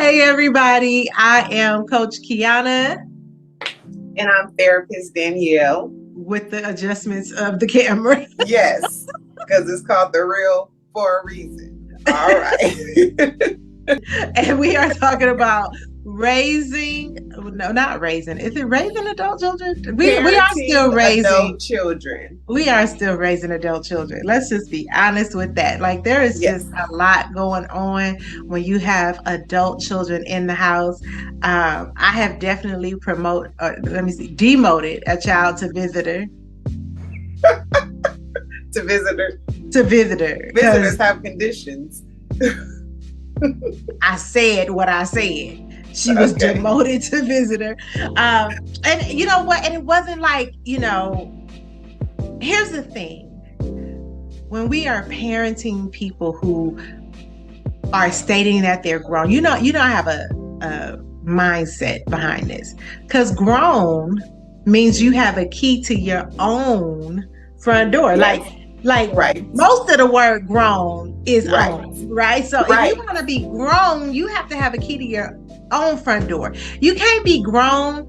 Hey, everybody. I am Coach Kiana And I'm therapist Danielle. with the adjustments of the camera. Yes, because it's called The Real for a reason. All right. And we are talking about raising, no, not raising. Is it raising adult children? We are Parenting still raising. adult children. We are still raising adult children. Let's just be honest with that. Like, there is just Yes. a lot going on when you have adult children in the house. I have definitely demoted a child to visitor. To visitor. To visitor. Visitors have conditions. I said what I said. She was demoted to visitor. And you know what? And it wasn't like, here's the thing. When we are parenting people who are stating that they're grown, I have a mindset behind this. Because grown means you have a key to your own front door. Yes. Like right. Most of the word grown is right. own, right? So right. If you want to be grown, you have to have a key to your own front door. You can't be grown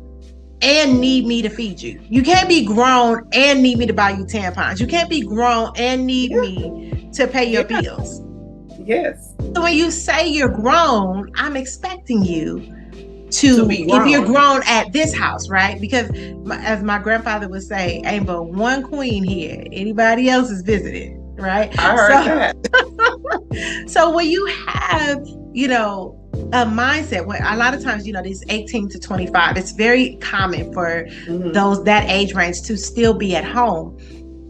and need me to feed you. You can't be grown and need me to buy you tampons. You can't be grown and need me to pay your bills. Yes. So when you say you're grown, I'm expecting you to be grown. If you're grown at this house, right? Because as my grandfather would say, ain't but one queen here. Anybody else is visiting, right? I heard that. So when you have, a mindset, when a lot of times, these 18 to 25, it's very common for that age range to still be at home.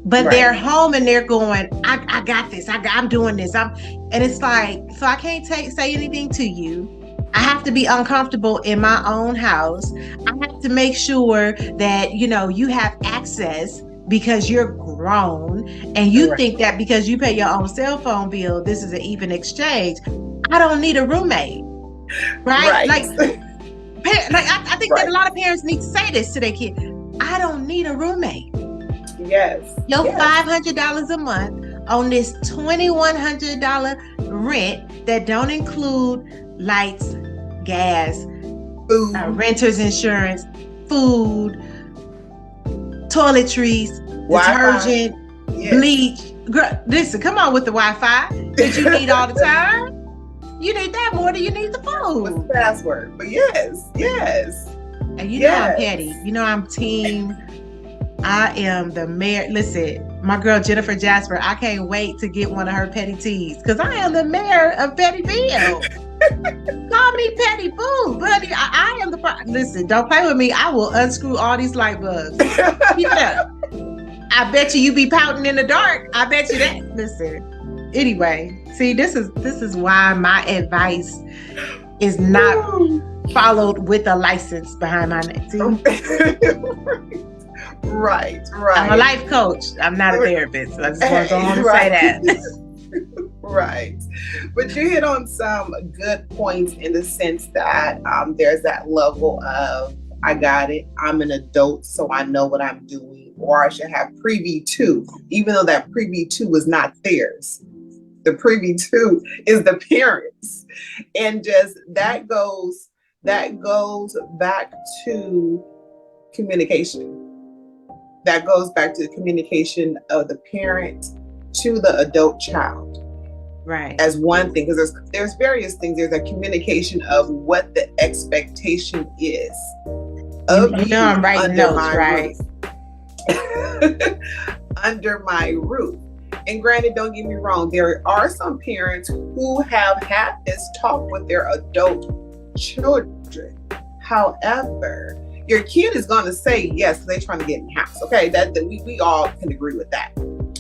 But they're home and they're going, I got this. I'm doing this. And it's like, so I can't say anything to you. I have to be uncomfortable in my own house. I have to make sure that, you have access because you're grown and you think that because you pay your own cell phone bill, this is an even exchange. I don't need a roommate. Right? Like I think that a lot of parents need to say this to their kid. I don't need a roommate. Yes. Your $500 a month on this $2,100 rent that don't include lights, gas, food, renter's insurance, food, toiletries, detergent, bleach. Girl, listen, come on with the Wi-Fi that you need all the time. You need that more than you need the food. What's the password? But yes. And know I'm petty. I'm team. I am the mayor. Listen, my girl Jennifer Jasper, I can't wait to get one of her petty teas because I am the mayor of Pettyville. Call me Petty Boo, buddy. I am the. Listen, don't play with me. I will unscrew all these light bulbs. Keep it up. I bet you be pouting in the dark. I bet you that. Listen. Anyway, see, this is why my advice is not followed with a license behind my neck. See? Right. I'm a life coach. I'm not a therapist. I just want to say that. Right. But you hit on some good points in the sense that there's that level of, I got it. I'm an adult, so I know what I'm doing. Or I should have privy to, even though that privy to was not theirs. The privy to is the parents. And just that goes back to communication. That goes back to the communication of the parent to the adult child. Right. As one thing, because there's various things. There's a communication of what the expectation is of you. I'm writing notes, right? Under my roof. And granted, don't get me wrong, there are some parents who have had this talk with their adult children. However, your kid is going to say yes, they're trying to get in the house. Okay, that we all can agree with that.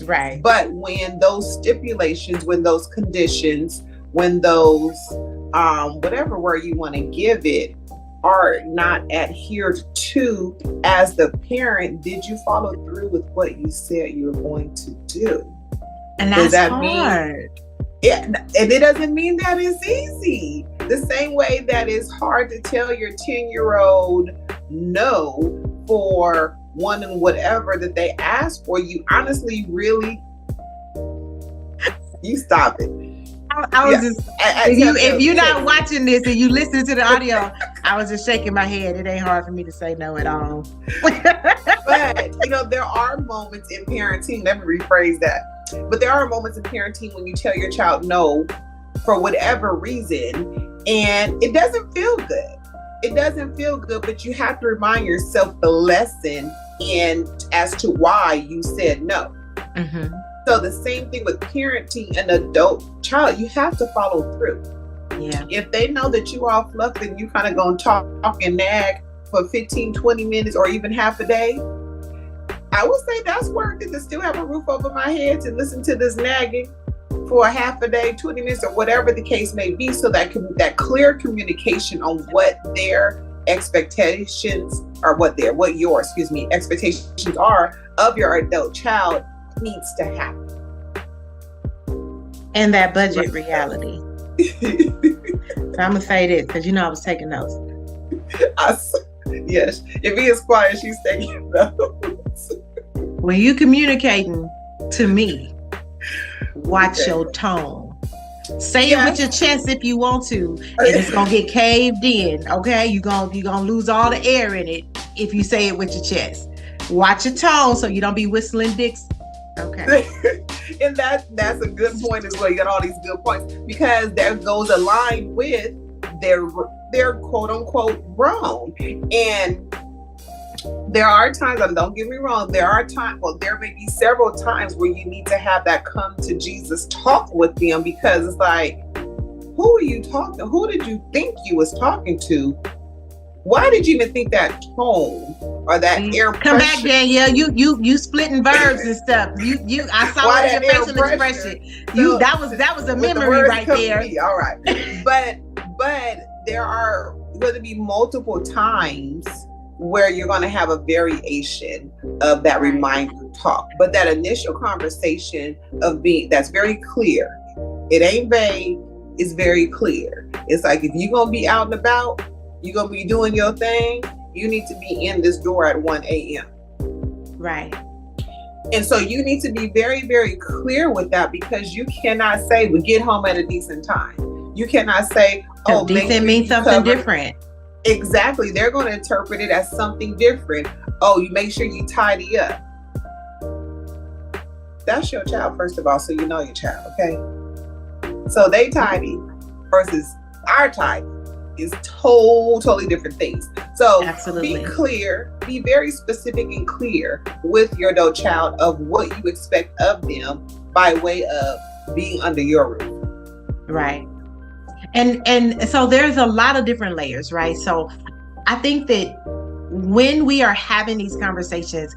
Right. But when those stipulations, when those conditions, when those whatever word you want to give it, are not adhered to as the parent, did you follow through with what you said you were going to do? And that's hard. And it doesn't mean that it's easy. The same way that it's hard to tell your 10-year-old no for wanting whatever that they ask for, you honestly, really, you stop it. I was just, if you're not watching this and you listen to the audio, I was just shaking my head. It ain't hard for me to say no at all. But, there are moments in parenting, let me rephrase that. But there are moments in parenting when you tell your child no for whatever reason, and it doesn't feel good. It doesn't feel good, but you have to remind yourself the lesson and as to why you said no. Mm-hmm. So the same thing with parenting an adult child, you have to follow through. Yeah. If they know that you all fluff and you kind of gonna talk and nag for 15, 20 minutes or even half a day, I would say that's worth it to still have a roof over my head to listen to this nagging for a half a day, 20 minutes, or whatever the case may be, so that clear communication on what their expectations are, what your expectations are of your adult child needs to happen. And that budget reality. So I'm gonna say this because I was taking notes. Yes, if he is quiet, she's taking notes. When you communicating to me, watch your tone. Say it with your chest if you want to, and it's gonna get caved in. Okay, you're gonna lose all the air in it if you say it with your chest. Watch your tone so you don't be whistling dicks. Okay. And that's a good point as well. You got all these good points because that goes aligned with their quote unquote grown. And there are times, and don't get me wrong, there may be several times where you need to have that come to Jesus talk with them, because it's like, who are you talking to? Who did you think you was talking to? Why did you even think that tone or that air pressure? Come back, Danielle. You splitting verbs and stuff. I saw your facial expression. That was a memory right there. All right. But there are going to be multiple times where you're going to have a variation of that reminder talk. But that initial conversation that's very clear. It ain't vague. It's very clear. It's like, if you're going to be out and about, you're going to be doing your thing, you need to be in this door at 1 a.m. Right. And so you need to be very, very clear with that, because you cannot say, we get home at a decent time. You cannot say, oh, decent means something different. Exactly. They're going to interpret it as something different. Oh, you make sure you tidy up. That's your child, first of all, so you know your child, okay? So they tidy versus our tidy is totally different things. So absolutely. Be clear, be very specific and clear with your adult child of what you expect of them by way of being under your roof. Right. And so there's a lot of different layers, right? So I think that when we are having these conversations,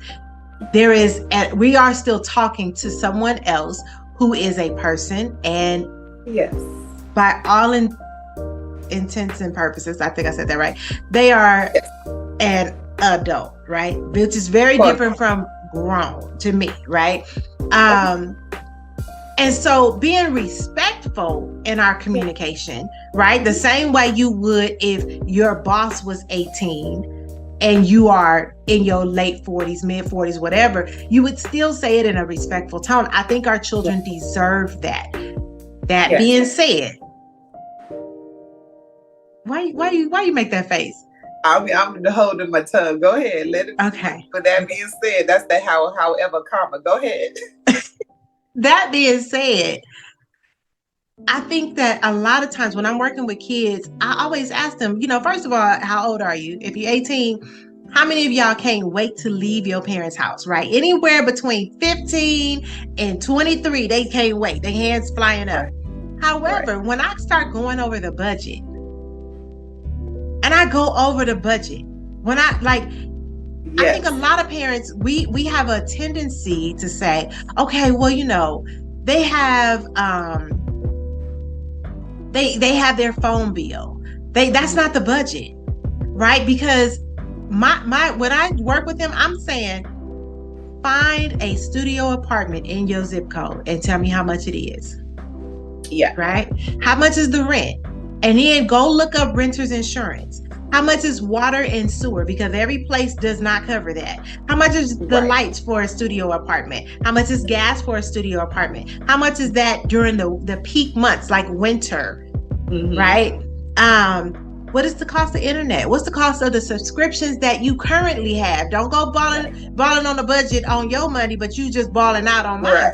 we are still talking to someone else who is a person, and yes, by all intents and purposes, I think I said that right, they are an adult, right? Which is very different from grown to me, right? And so being respectful in our communication, right? The same way you would if your boss was 18 and you are in your late 40s, mid 40s, whatever, you would still say it in a respectful tone. I think our children deserve that. That being said, why you make that face? I'm holding my tongue. Go ahead. Let it. Okay. But that being said, that's the however comma. Go ahead. That being said, I think that a lot of times when I'm working with kids, I always ask them, first of all, how old are you? If you're 18, how many of y'all can't wait to leave your parents' house, right? Anywhere between 15 and 23, they can't wait. Their hands flying up. However, when I start going over the budget, and I go over the budget, when I think a lot of parents, we have a tendency to say, okay, well, they have they have their phone bill. That's not the budget, right? Because my when I work with them, I'm saying, find a studio apartment in your zip code and tell me how much it is. Yeah. Right? How much is the rent? And then go look up renter's insurance. How much is water and sewer? Because every place does not cover that. How much is the lights for a studio apartment? How much is gas for a studio apartment? How much is that during the peak months like winter, right? What is the cost of internet? What's the cost of the subscriptions that you currently have? Don't go balling on the budget on your money, but you just balling out on mine.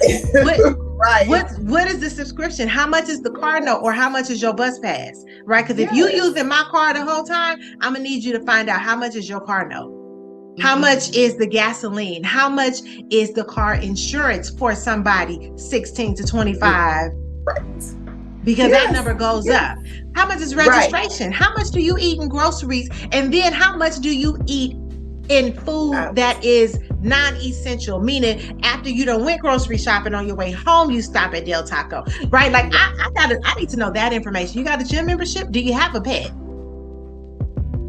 What is the subscription? How much is the car note, or how much is your bus pass? Right? Because if you using my car the whole time, I'm gonna need you to find out how much is your car note. How much is the gasoline? How much is the car insurance for somebody 16 to 25? Because that number goes up. How much is registration? How much do you eat in groceries? And then how much do you eat in food that is non-essential? Meaning after you done went grocery shopping, on your way home, you stop at Del Taco, right? Like I need to know that information. You got a gym membership? Do you have a pet?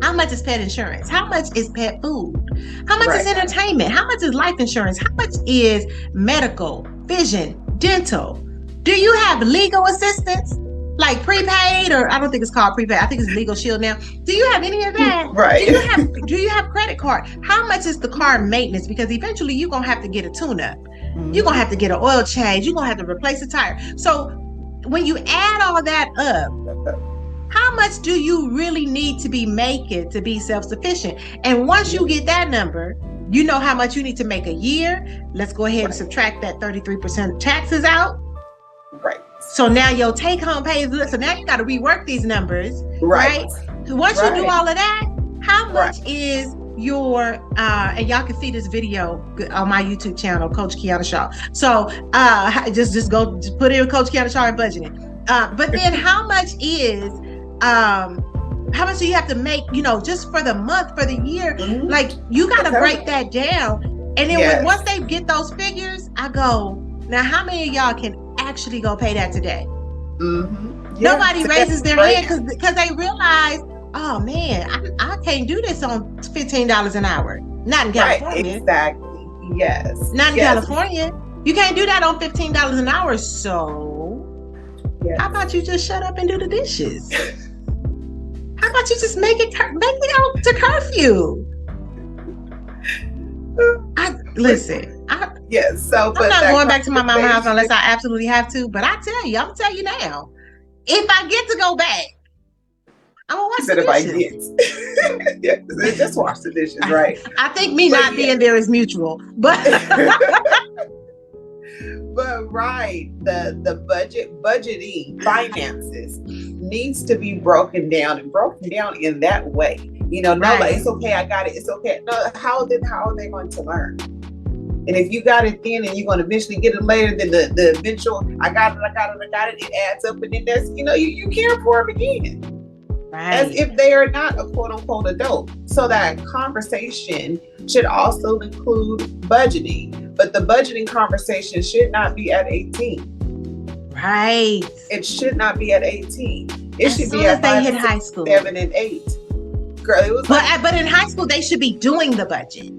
How much is pet insurance? How much is pet food? How much is entertainment? How much is life insurance? How much is medical, vision, dental? Do you have legal assistance? Like prepaid, or I don't think it's called prepaid. I think it's Legal Shield now. Do you have any of that? Do you have credit card? How much is the car maintenance? Because eventually you're going to have to get a tune-up. You're going to have to get an oil change. You're going to have to replace a tire. So when you add all that up, how much do you really need to be making to be self-sufficient? And once you get that number, you know how much you need to make a year. Let's go ahead and subtract that 33% taxes out. So now your take-home pay is, so now you got to rework these numbers, right? So once you do all of that, how much is your, and y'all can see this video on my YouTube channel, Coach Kiana Shaw. So just go put in Coach Kiana Shaw and budgeting. But then how much do you have to make, just for the month, for the year? Like you got to break that down. And then once they get those figures, I go, now how many of y'all can actually go pay that today? Nobody raises their hand because they realize, oh man, I can't do this on $15 an hour. Not in California. Exactly. Yes. Not in California. You can't do that on $15 an hour. So how about you just shut up and do the dishes? How about you just make it out to curfew? So I'm not going back to my mama's house unless I absolutely have to. But I'm gonna tell you now, if I get to go back, I'm gonna wash the dishes. Just wash the dishes, right? I think me not being there is mutual, but but the budgeting finances needs to be broken down in that way. Like it's okay, I got it, it's okay. No, how are they going to learn? And if you got it then and you're going to eventually get it later, then the eventual, I got it, it adds up, and then there's, you care for them again. As if they are not a quote unquote adult. So that conversation should also include budgeting, but the budgeting conversation should not be at 18. Right. It should not be at 18. It should be at 5, 6, high school. 7, and 8. Girl, it was but in high school they should be doing the budget.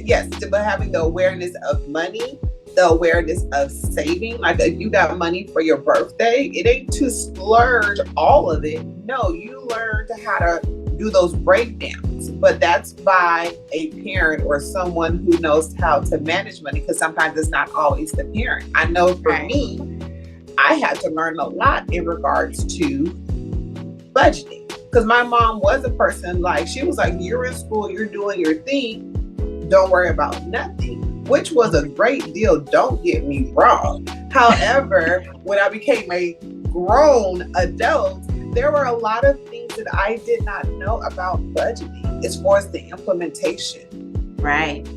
Yes, but having the awareness of money, the awareness of saving. Like if you got money for your birthday, it ain't to splurge all of it. No, you learn how to do those breakdowns, but that's by a parent or someone who knows how to manage money, because sometimes it's not always the parent. I know for me, I had to learn a lot in regards to budgeting. Because my mom was a person, she was like, you're in school, you're doing your thing, don't worry about nothing, which was a great deal, don't get me wrong. However, when I became a grown adult, there were a lot of things that I did not know about budgeting as far as the implementation. Right.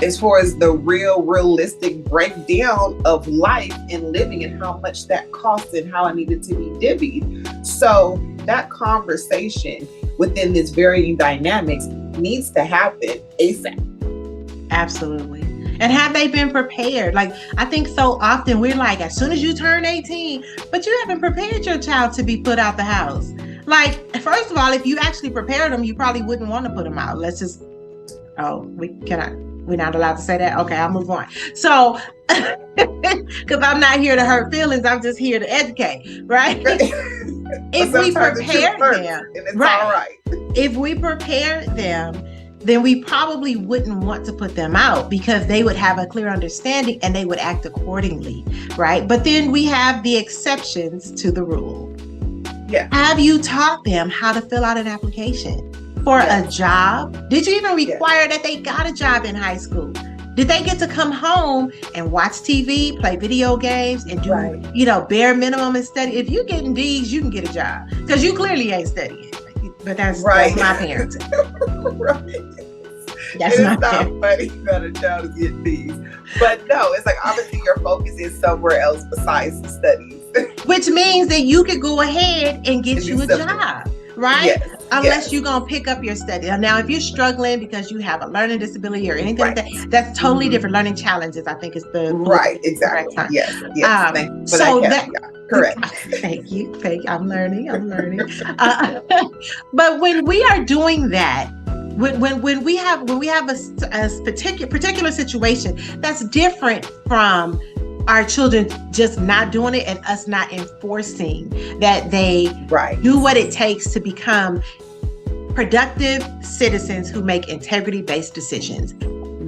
As far as the realistic breakdown of life and living and how much that cost and how I needed to be divvied. So that conversation within this varying dynamics needs to happen ASAP. Absolutely. And have they been prepared? I think so often we're like, as soon as you turn 18, but you haven't prepared your child to be put out the house. First of all, if you actually prepared them, you probably wouldn't want to put them out. We're not allowed to say that? Okay, I'll move on. So, because I'm not here to hurt feelings, I'm just here to educate, right? if we prepare them, and it's all right. If we prepare them, then we probably wouldn't want to put them out because they would have a clear understanding and they would act accordingly, right? But then we have the exceptions to the rule. Yeah. Have you taught them how to fill out an application for a job? Did you even require that they got a job in high school? Did they get to come home and watch TV, play video games, and do, bare minimum and study? If you're getting D's, you can get a job because you clearly ain't studying. But that's my parents. That's it's not funny that a child is getting D's. But no, it's like obviously your focus is somewhere else besides the studies. Which means that you could go ahead and get you a job, right? Yes. Unless you're going to pick up your study. Now, if you're struggling because you have a learning disability or anything like that, that's totally different. Learning challenges, I think, is the exactly. Right yes. Thank you for so that correct. Thank you. I'm learning. But when we are doing that, when we have a particular situation that's different from our children just not doing it and us not enforcing that they do what it takes to become productive citizens who make integrity-based decisions.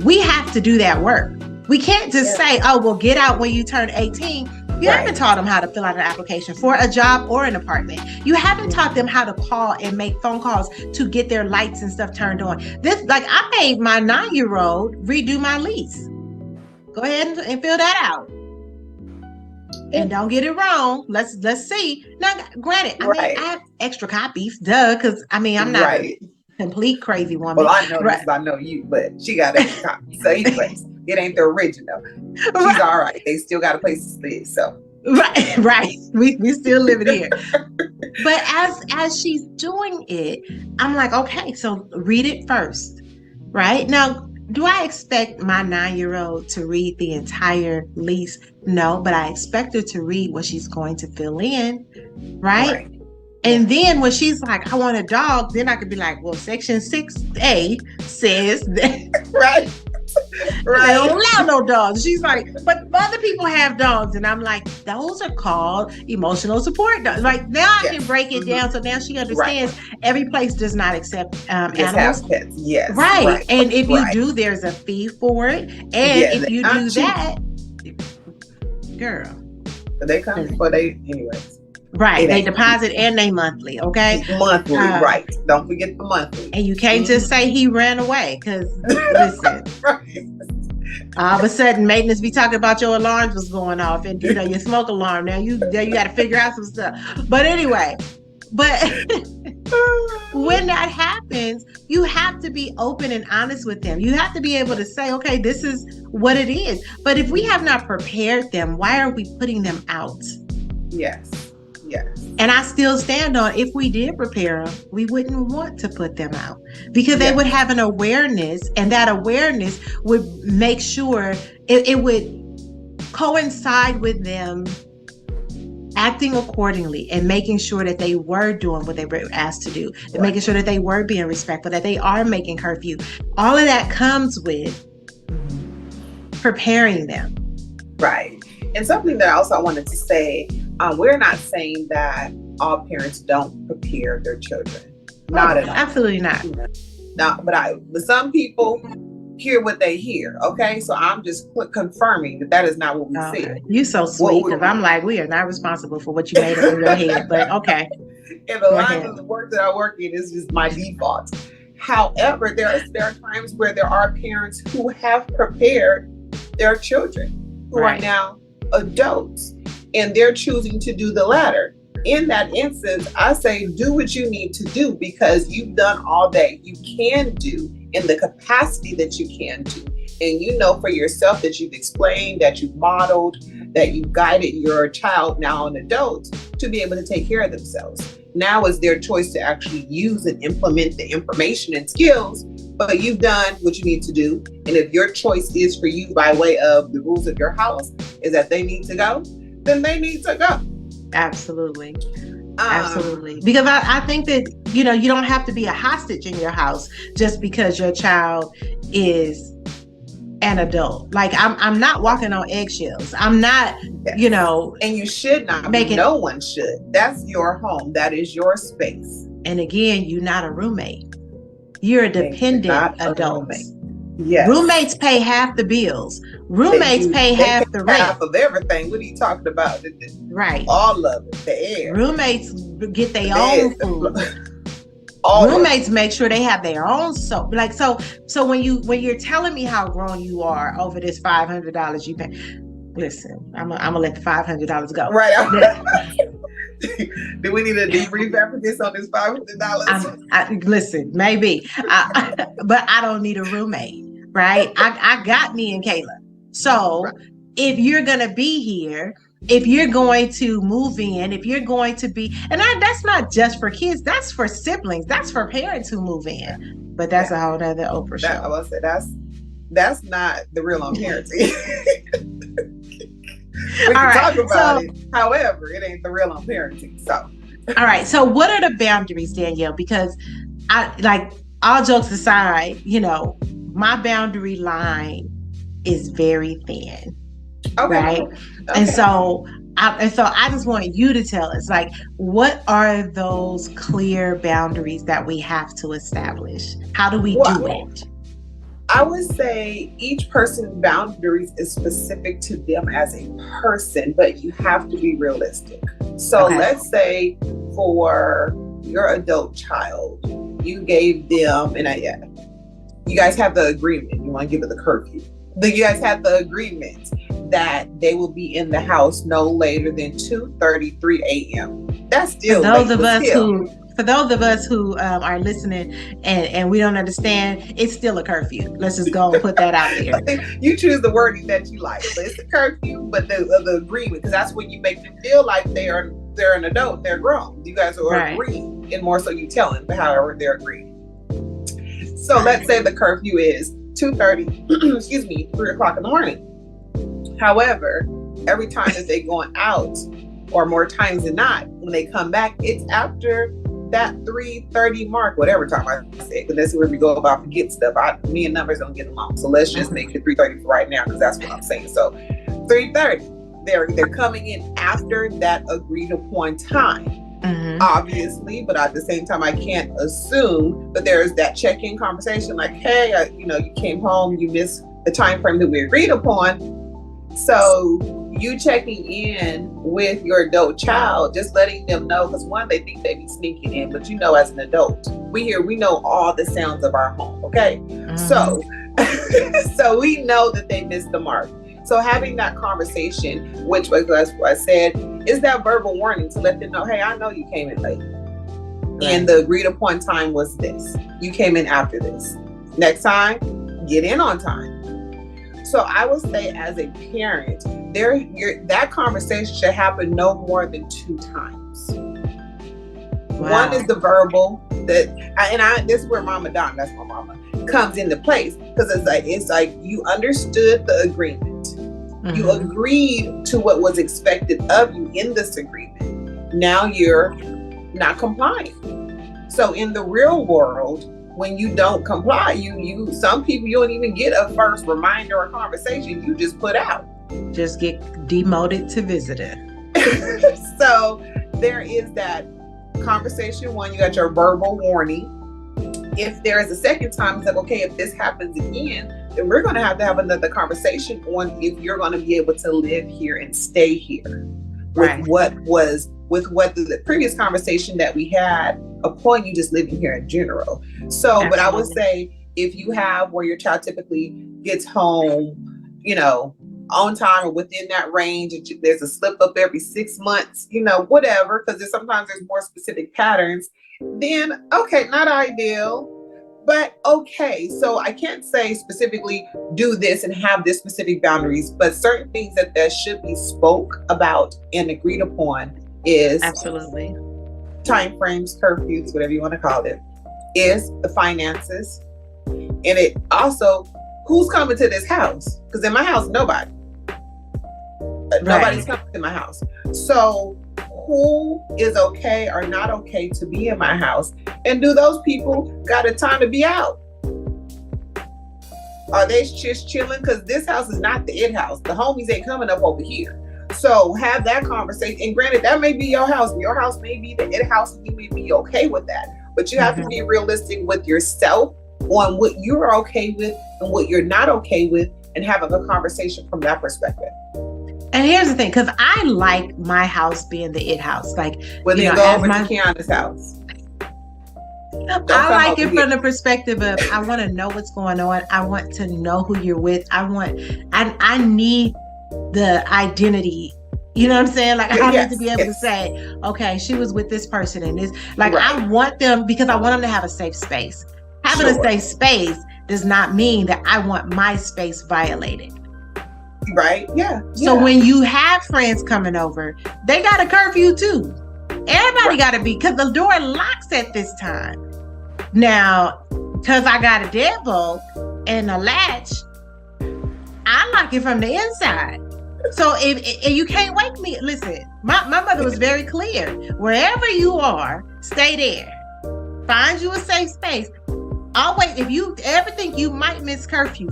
We have to do that work. We can't just say, oh, well, get out when you turn 18. You haven't taught them how to fill out an application for a job or an apartment. You haven't taught them how to call and make phone calls to get their lights and stuff turned on. I made my 9-year-old redo my lease. Go ahead and fill that out. And don't get it wrong. Let's see. Now, granted, I have extra copies, because I'm not a complete crazy woman. Well, I know this because I know you, but she got extra copies. So anyways, it ain't the original. She's all right. They still got a place to live. So right. We still living here. But as she's doing it, I'm like, okay, so read it first, right? Now, do I expect my 9-year-old to read the entire lease? No, but I expect her to read what she's going to fill in, right? And then when she's like, I want a dog, then I could be like, well, section 6A says that. Right. I don't allow no dogs. She's like, but other people have dogs. And I'm like, those are called emotional support dogs. Like now I can break it down. So now she understands every place does not accept animals. Pets. Yes. Right. And if you do, there's a fee for it. And if you do that, girl. They come before anyways. Right. They deposit and they monthly. Okay. Monthly. Right. Don't forget the monthly. And you can't just say he ran away because listen. All of a sudden, maintenance be talking about your alarms was going off and your smoke alarm. Now you got to figure out some stuff. But anyway, when that happens, you have to be open and honest with them. You have to be able to say, okay, this is what it is. But if we have not prepared them, why are we putting them out? Yes. And I still stand on, if we did prepare them, we wouldn't want to put them out because they would have an awareness, and that awareness would make sure it would coincide with them acting accordingly and making sure that they were doing what they were asked to do, and making sure that they were being respectful, that they are making curfew. All of that comes with preparing them. Right. And something that also I wanted to say, we're not saying that all parents don't prepare their children. Not at all. Absolutely not. No, but some people hear what they hear. Okay, so I'm just confirming that is not what we said. You so sweet, because I'm like, we are not responsible for what you made up in your head. But okay. And a lot of the work that I work in is just my default. However, there are times where there are parents who have prepared their children who are now adults, and they're choosing to do the latter. In that instance, I say do what you need to do because you've done all that you can do in the capacity that you can do. And you know for yourself that you've explained, that you've modeled, that you've guided your child, now an adult, to be able to take care of themselves. Now is their choice to actually use and implement the information and skills, but you've done what you need to do. And if your choice is for you by way of the rules of your house is that they need to go, then they need to go. Absolutely. Absolutely. Because I think that, you don't have to be a hostage in your house just because your child is an adult. Like I'm not walking on eggshells. I'm not, you know. And you should not. No one should. That's your home. That is your space. And again, you're not a roommate. You're a dependent adult. Yes. Roommates pay half the bills. Roommates pay half the rent. Half of everything. What are you talking about? Right. All of it. The air. Roommates get their own food. Roommates make sure they have their own soap. Like so when you're telling me how grown you are over this $500 you pay, listen, I'm gonna let the $500 go. Right. Do we need a debrief after this on this $500? Listen, maybe, but I don't need a roommate, right? I got me and Kayla. So if you're gonna be here, if you're going to move in, if you're going to be, and that's not just for kids, that's for siblings, that's for parents who move in. But that's a whole nother Oprah show. I will say that's not the real on parenting. We can talk about it. However, it ain't the real on parenting. So, all right. So, what are the boundaries, Danielle? Because all jokes aside, you know, my boundary line is very thin. Okay. Right. Okay. And so I just want you to tell us, like, what are those clear boundaries that we have to establish? How do we do it? I would say each person's boundaries is specific to them as a person, but you have to be realistic. So let's say for your adult child, you gave them, you guys have the agreement, you want to give it the curfew. You guys have the agreement that they will be in the house no later than 2:33 a.m. That's still For those of us who are listening and we don't understand, it's still a curfew. Let's just go and put that out there. You choose the wording that you like, but it's a curfew, but the agreement, because that's when you make them feel like they're an adult, they're grown. You guys are agreeing, and more so you tell them, however they're agreeing. So let's say the curfew is 2:30, 3 o'clock in the morning. However, every time that they're going out, or more times than not, when they come back, it's after that 3:30 mark, whatever time I say, because that's where we go about forget stuff. Me and numbers don't get along, so let's just make it 3:30 for right now, because that's what I'm saying. So 3:30, they're coming in after that agreed upon time, obviously, but at the same time, I can't assume. But there's that check-in conversation, like, hey, you came home, you missed the time frame that we agreed upon. So you checking in with your adult child, just letting them know, because one, they think they be sneaking in, but as an adult, we know all the sounds of our home, okay? So we know that they missed the mark. So having that conversation, which was what I said, is that verbal warning to let them know, hey, I know you came in late. And the agreed upon time was this. You came in after this. Next time, get in on time. So I would say, as a parent, that conversation should happen no more than 2 times. Wow. One is the verbal, this is where Mama Don, that's my mama, comes into place, because it's like you understood the agreement. You agreed to what was expected of you in this agreement. Now you're not complying. So in the real world, when you don't comply, some people, you don't even get a first reminder or conversation. You just put out. Just get demoted to visitor. So there is that conversation. One, you got your verbal warning. If there is a second time, it's like, okay, if this happens again, then we're going to have another conversation on if you're going to be able to live here and stay here. With what the previous conversation that we had upon you just living here in general. So, absolutely. But I would say, if you have where your child typically gets home, on time or within that range, there's a slip up every 6 months, whatever, because sometimes there's more specific patterns, then okay, not ideal, but okay. So I can't say specifically do this and have this specific boundaries, but certain things that should be spoke about and agreed upon is absolutely time frames, curfews, whatever you want to call it, is the finances. And it also, who's coming to this house? Because in my house, nobody's coming to my house. So who is okay or not okay to be in my house? And do those people got a time to be out? Are they just chilling? Because this house is not the it house. The homies ain't coming up over here. So have that conversation. And granted, that may be your house. Your house may be the it house, and you may be okay with that. But you have to be realistic with yourself on what you're okay with and what you're not okay with, and having a conversation from that perspective. And here's the thing, because I like my house being the it house. Like, when they go over to Kiana's house. I like it from the perspective of, I want to know what's going on. I want to know who you're with. I need the identity. You know what I'm saying? Like, I need to be able to say, okay, she was with this person and this. Like, I want them, because I want them to have a safe space. Having a safe space does not mean that I want my space violated. Right? Yeah. So when you have friends coming over, they got a curfew too. Everybody got to be, because the door locks at this time. Now, because I got a deadbolt and a latch, I lock it from the inside. So if you can't wake me, listen, my mother was very clear. Wherever you are, stay there. Find you a safe space. Always, if you ever think you might miss curfew,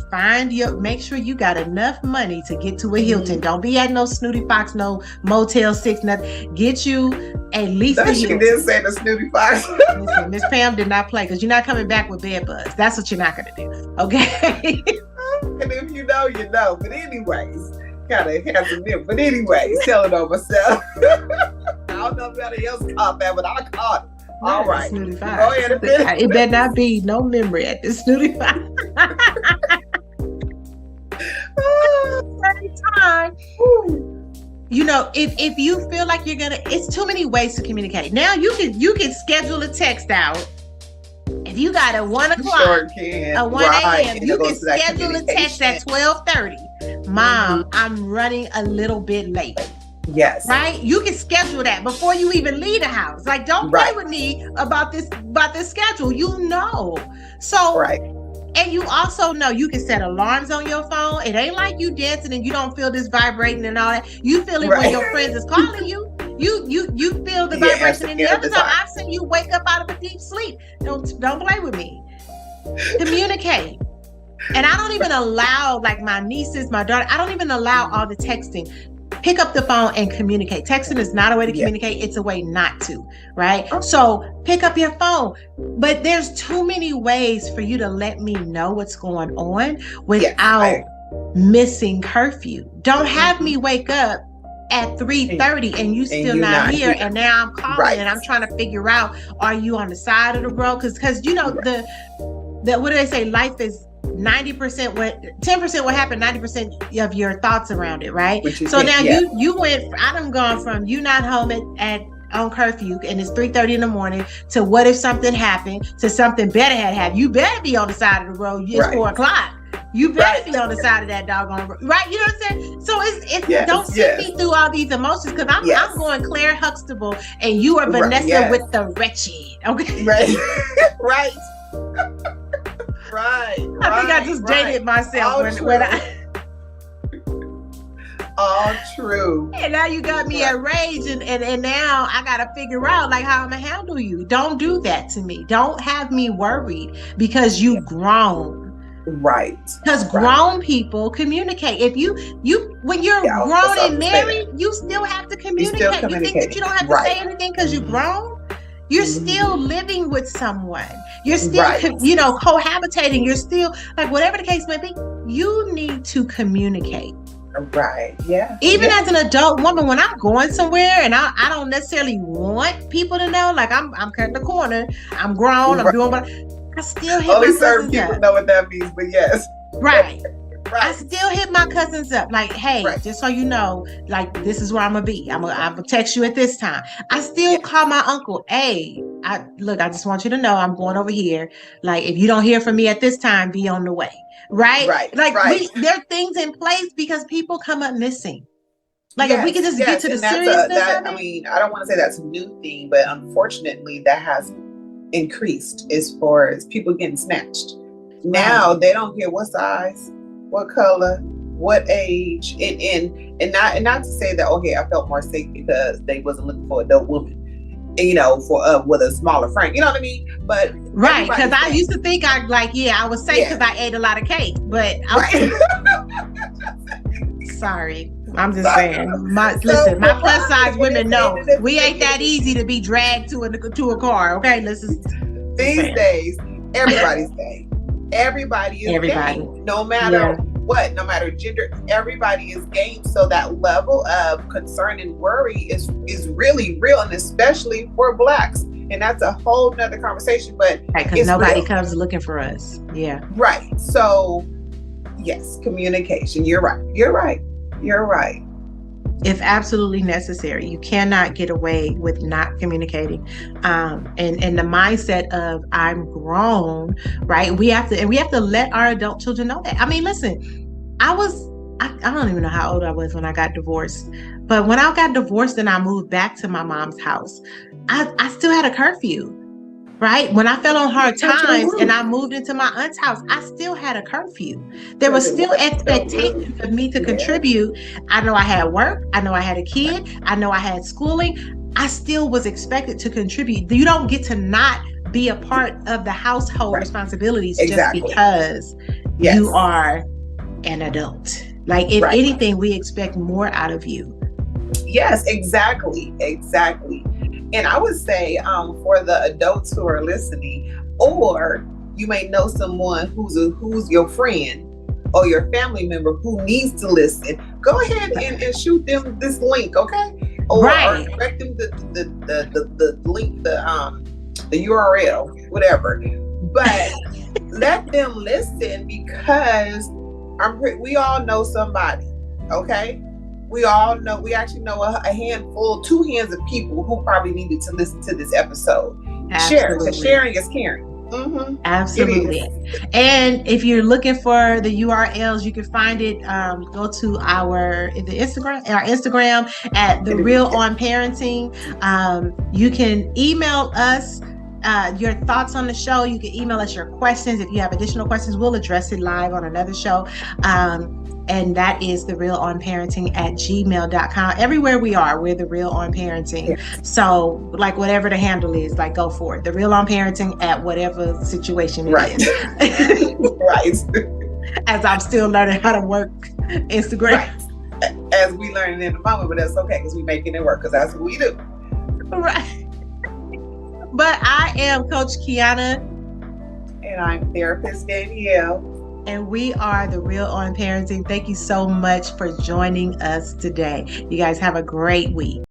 make sure you got enough money to get to a Hilton. Don't be at no Snooty Fox, no Motel 6, nothing. Get you at least a Hilton. She did say the Snooty Fox. Listen, Miss Pam did not play, because you're not coming back with bed bugs. That's what you're not going to do. Okay? And if you know, you know. But anyways, kind of has a bit. But anyways, telling on myself. I don't know if anybody else caught that, but I caught it. All right. Go ahead and finish. It better not be no memory at this Snooty Fox. Every time. You know, if you feel like you're gonna, it's too many ways to communicate. Now you can schedule a text out. If you got a 1 o'clock, a 1 a.m., you can schedule a text at 12:30. Mom, I'm running a little bit late. Yes. Right? You can schedule that before you even leave the house. Like, don't play with me about this schedule. You know. So, and you also know you can set alarms on your phone. It ain't like you dancing and you don't feel this vibrating and all that. You feel it when your friends is calling you. You feel the vibration. And the other time I've seen you wake up out of a deep sleep. Don't play with me. Communicate. And I don't even allow, like, my nieces, my daughter, I don't even allow all the texting. Pick up the phone and communicate. Texting is not a way to communicate. It's a way not to, right? So pick up your phone. But there's too many ways for you to let me know what's going on without missing curfew. Don't have me wake up at 3:30 and you still not here. And now I'm calling and I'm trying to figure out, are you on the side of the road? Because you know, the what do they say? Life is 90% what 10% what happened, 90% of your thoughts around it, right? So now you went, I done gone from you not home at on curfew and it's 3:30 in the morning to what if something happened, to something better had happened. You better be on the side of the road. It's 4 o'clock. You better be on the side of that doggone road, right? You know what I'm saying? So it's don't sit me through all these emotions, because I'm going Claire Huxtable and you are Vanessa with the wretched. Okay. Right. I think I just dated myself when I. All true. And now you got me enraged, and now I gotta figure out, like, how I'm gonna handle you. Don't do that to me. Don't have me worried because you grown. Right. Because grown people communicate. If you when you're grown and married, you still have to communicate. You think that you don't have to say anything because you're grown? You're still living with someone. You're still, cohabitating. You're still, like, whatever the case may be, you need to communicate. Right. Yeah. Even as an adult woman, when I'm going somewhere and I don't necessarily want people to know, like, I'm cutting the corner, I'm grown, I'm doing what I still hit only certain people know what that means, but yes. Right. I still hit my cousins up, like, hey, just so you know, like, this is where I'm gonna be. I'm gonna text you at this time. I still call my uncle. Hey, I just want you to know I'm going over here. Like, if you don't hear from me at this time, be on the way. Right. There are things in place because people come up missing. Like, if we could just get to the seriousness of it. I mean, I don't want to say that's a new thing, but unfortunately, that has increased as far as people getting snatched. Now they don't care what size, what color, what age, and not to say that, okay, I felt more safe because they wasn't looking for an adult woman. for with a smaller frame. You know what I mean? But right, because I used to think I was safe because I ate a lot of cake, but sorry. I'm just saying. My plus size women know we ain't that easy to be dragged to a car. Okay, these days, everybody's gay. Everybody is game. No matter what, no matter gender, everybody is game. So that level of concern and worry is really real, and especially for Blacks. And that's a whole nother conversation. But because nobody comes looking for us. Yeah. Right. So yes, communication. You're right. If absolutely necessary. You cannot get away with not communicating. And the mindset of I'm grown, right? We have to let our adult children know that. I mean, listen, I don't even know how old I was when I got divorced. But when I got divorced and I moved back to my mom's house, I still had a curfew. Right? When I fell on hard times and I moved into my aunt's house, I still had a curfew. There was still expectations of me to contribute. I know I had work. I know I had a kid. I know I had schooling. I still was expected to contribute. You don't get to not be a part of the household responsibilities just because you are an adult. Like, if anything, we expect more out of you. Yes, exactly. And I would say for the adults who are listening, or you may know someone who's your friend or your family member who needs to listen, go ahead and shoot them this link, okay? Or direct them the link, the URL, whatever. But let them listen, because we all know somebody, okay? We actually know a handful, 2 hands of people who probably needed to listen to this episode. Sharing is caring. Mm-hmm. Absolutely. And if you're looking for the URLs, you can find it. Go to our Instagram at The Real On Parenting. You can email us your thoughts on the show. You can email us your questions. If you have additional questions, we'll address it live on another show. And that is therealonparenting@gmail.com. Everywhere we are, we're The Real On Parenting. Yes. So, like, whatever the handle is, like, go for it. The Real On Parenting at whatever situation it is. Right. As I'm still learning how to work Instagram. Right. As we learn in the moment, but that's okay, because we're making it work, because that's what we do. Right. But I am Coach Kiana. And I'm Therapist Danielle. And we are The Real On Parenting. Thank you so much for joining us today. You guys have a great week.